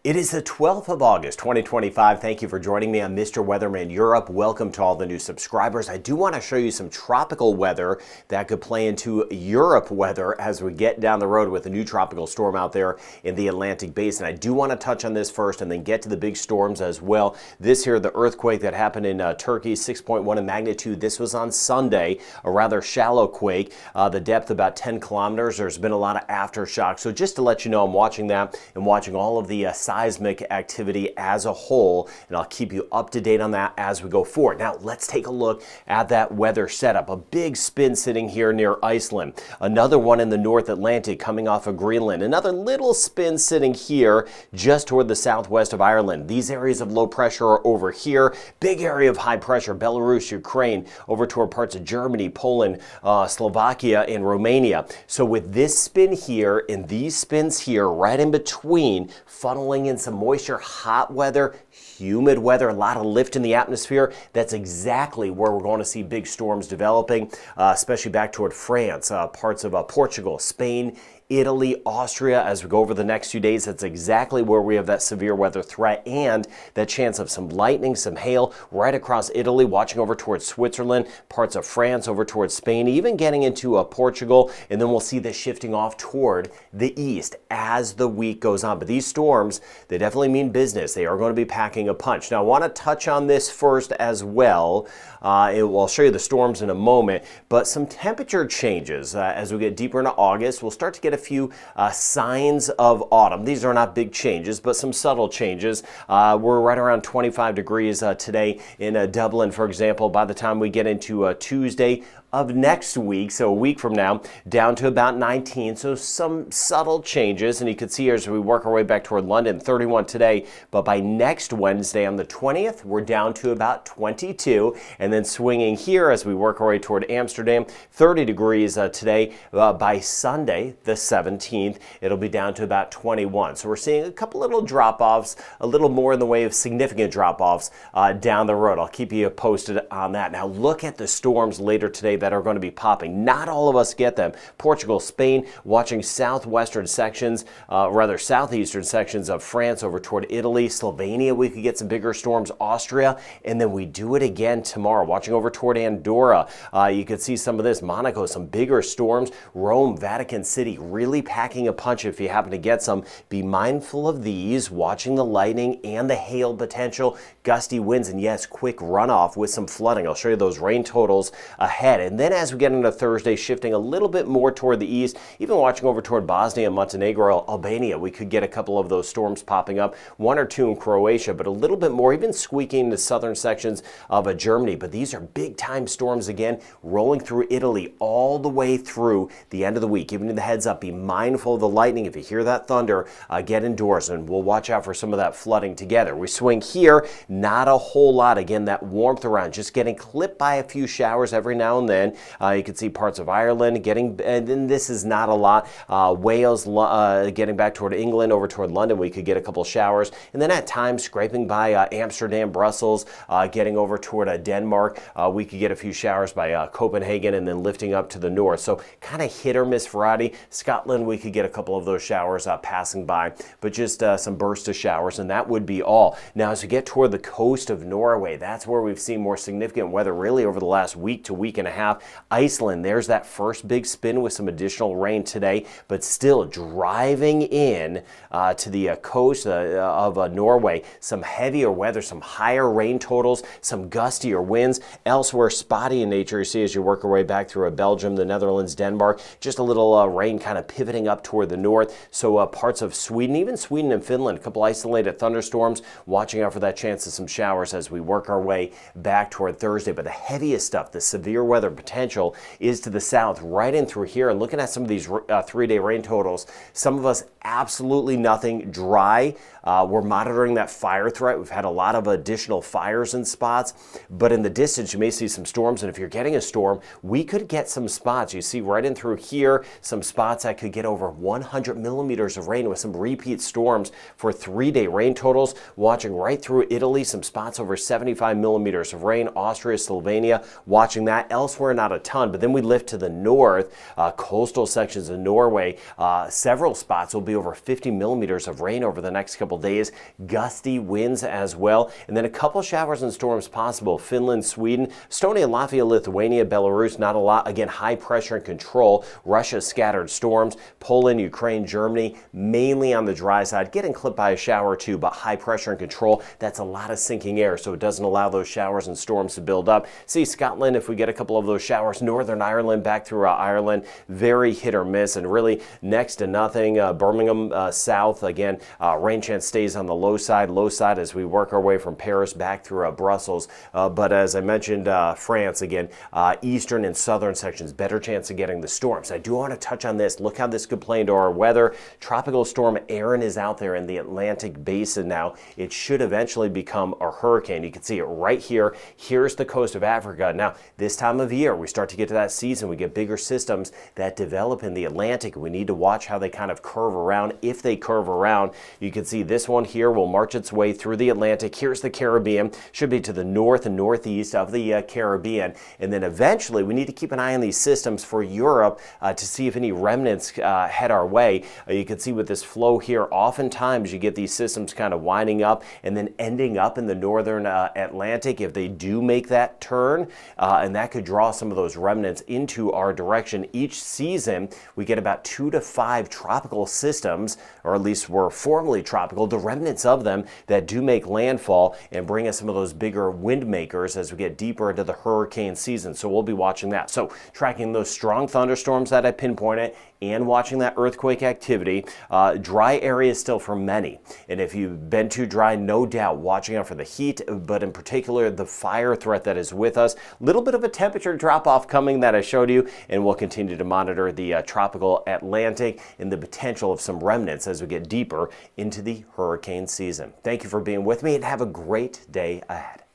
It is the 12th of August, 2025. Thank you for joining me. I'm Mr. Weatherman Europe. Welcome to all the new subscribers. I do want to show you some tropical weather that could play into Europe weather as we get down the road with a new tropical storm out there in the Atlantic Basin. I do want to touch on this first and then get to the big storms as well. This here, the earthquake that happened in Turkey, 6.1 in magnitude. This was on Sunday, a rather shallow quake. The depth about 10 kilometers. There's been a lot of aftershock. So just to let you know, I'm watching that and watching all of the seismic activity as a whole, and I'll keep you up to date on that as we go forward. Now let's take a look at that weather setup. A big spin sitting here near Iceland, another one in the North Atlantic coming off of Greenland, another little spin sitting here just toward the southwest of Ireland. These areas of low pressure are over here, big area of high pressure, Belarus, Ukraine, over toward parts of Germany, Poland, Slovakia, and Romania. So with this spin here and these spins here right in between, funneling in some moisture, hot weather, humid weather, a lot of lift in the atmosphere. That's exactly where we're going to see big storms developing, especially back toward France, parts of Portugal, Spain, Italy, Austria. As we go over the next few days, that's exactly where we have that severe weather threat and that chance of some lightning, some hail right across Italy, watching over towards Switzerland, parts of France, over towards Spain, even getting into Portugal. And then we'll see this shifting off toward the east as the week goes on. But these storms, they definitely mean business. They are going to be packing a punch. Now, I want to touch on this first as well. I'll show you the storms in a moment, but some temperature changes as we get deeper into August. We'll start to get a few signs of autumn. These are not big changes, but some subtle changes. We're right around 25 degrees today in Dublin, for example. By the time we get into Tuesday of next week, so a week from now, down to about 19. So some subtle changes, and you can see here as we work our way back toward London, 31 today, but by next Wednesday on the 20th, we're down to about 22, and then swinging here as we work our way toward Amsterdam, 30 degrees today. By Sunday, the 17th, it'll be down to about 21. So we're seeing a couple little drop-offs, a little more in the way of significant drop-offs down the road. I'll keep you posted on that. Now look at the storms later today that are going to be popping. Not all of us get them. Portugal, Spain, watching southeastern sections of France over toward Italy, Slovenia, we could get some bigger storms, Austria, and then we do it again tomorrow, watching over toward Andorra. You could see some of this, Monaco, some bigger storms, Rome, Vatican City, really packing a punch if you happen to get some. Be mindful of these, watching the lightning and the hail potential, gusty winds, and yes, quick runoff with some flooding. I'll show you those rain totals ahead. And then as we get into Thursday, shifting a little bit more toward the east, even watching over toward Bosnia, Montenegro, Albania, we could get a couple of those storms popping up, one or two in Croatia, but a little bit more, even squeaking into southern sections of Germany. But these are big time storms again, rolling through Italy all the way through the end of the week. Giving you the heads up, be mindful of the lightning. If you hear that thunder, get indoors, and we'll watch out for some of that flooding together. We swing here, not a whole lot. Again, that warmth around, just getting clipped by a few showers every now and then. You can see parts of Ireland getting, and then this is not a lot. Wales getting back toward England, over toward London, we could get a couple showers. And then at times scraping by Amsterdam, Brussels, getting over toward Denmark, we could get a few showers by Copenhagen and then lifting up to the north. So kind of hit or miss variety. Scotland, we could get a couple of those showers passing by, but just some bursts of showers, and that would be all. Now, as we get toward the coast of Norway, that's where we've seen more significant weather really over the last week to week and a half. Iceland, there's that first big spin with some additional rain today, but still driving in to the coast of Norway. Some heavier weather, some higher rain totals, some gustier winds. Elsewhere, spotty in nature. You see as you work your way back through Belgium, the Netherlands, Denmark, just a little rain kind of pivoting up toward the north. So parts of Sweden, even Sweden and Finland, a couple isolated thunderstorms. Watching out for that chance of some showers as we work our way back toward Thursday. But the heaviest stuff, the severe weather potential, is to the south, right in through here. And looking at some of these 3-day rain totals, some of us absolutely nothing, dry. We're monitoring that fire threat. We've had a lot of additional fires in spots, but in the distance you may see some storms, and if you're getting a storm, we could get some spots. You see right in through here, some spots that could get over 100 millimeters of rain with some repeat storms for 3-day rain totals. Watching right through Italy, some spots over 75 millimeters of rain. Austria, Slovenia, watching that. Elsewhere somewhere, not a ton, but then we lift to the north, coastal sections of Norway. Several spots will be over 50 millimeters of rain over the next couple days. Gusty winds as well, and then a couple showers and storms possible. Finland, Sweden, Estonia, Latvia, Lithuania, Belarus, not a lot. Again, high pressure and control. Russia, scattered storms. Poland, Ukraine, Germany, mainly on the dry side, getting clipped by a shower or two, but high pressure and control. That's a lot of sinking air, so it doesn't allow those showers and storms to build up. See Scotland, if we get a couple of those showers. Northern Ireland, back through Ireland, very hit or miss, and really next to nothing. Birmingham south, again, rain chance stays on the low side as we work our way from Paris back through Brussels. But as I mentioned, France, again, eastern and southern sections, better chance of getting the storms. I do want to touch on this. Look how this could play into our weather. Tropical storm Erin is out there in the Atlantic basin now. It should eventually become a hurricane. You can see it right here. Here's the coast of Africa. Now, this time of year, we start to get to that season. We get bigger systems that develop in the Atlantic. We need to watch how they kind of curve around. If they curve around, you can see this one here will march its way through the Atlantic. Here's the Caribbean. Should be to the north and northeast of the Caribbean. And then eventually, we need to keep an eye on these systems for Europe to see if any remnants head our way. You can see with this flow here, oftentimes you get these systems kind of winding up and then ending up in the northern Atlantic if they do make that turn, and that could draw some of those remnants into our direction. Each season, we get about 2 to 5 tropical systems, or at least were formerly tropical, the remnants of them that do make landfall and bring us some of those bigger wind makers as we get deeper into the hurricane season. So we'll be watching that. So tracking those strong thunderstorms that I pinpointed and watching that earthquake activity. Dry areas still for many. And if you've been too dry, no doubt watching out for the heat, but in particular the fire threat that is with us. A little bit of a temperature drop off coming that I showed you, and we'll continue to monitor the tropical Atlantic and the potential of some remnants as we get deeper into the hurricane season. Thank you for being with me, and have a great day ahead.